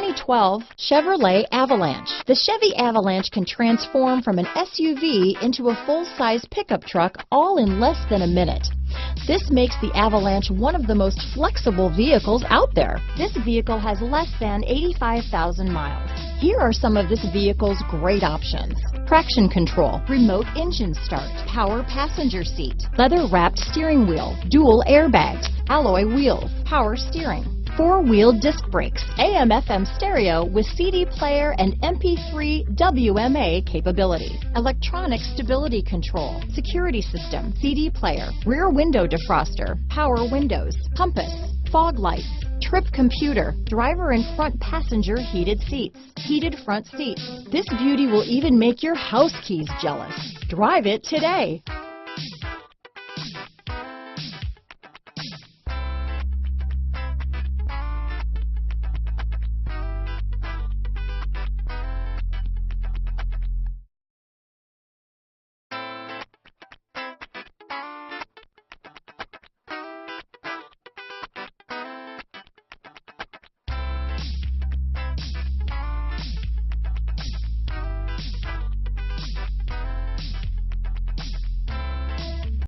2012 Chevrolet Avalanche. The Chevy Avalanche can transform from an SUV into a full-size pickup truck all in less than a minute. This makes the Avalanche one of the most flexible vehicles out there. This vehicle has less than 85,000 miles. Here are some of this vehicle's great options: traction control, remote engine start, power passenger seat, leather-wrapped steering wheel, dual airbags, alloy wheels, power steering, four-wheel disc brakes, AM/FM stereo with CD player and MP3 WMA capability, electronic stability control, security system, CD player, rear window defroster, power windows, compass, fog lights, trip computer, driver and front passenger heated seats, heated front seats. This beauty will even make your house keys jealous. Drive it today.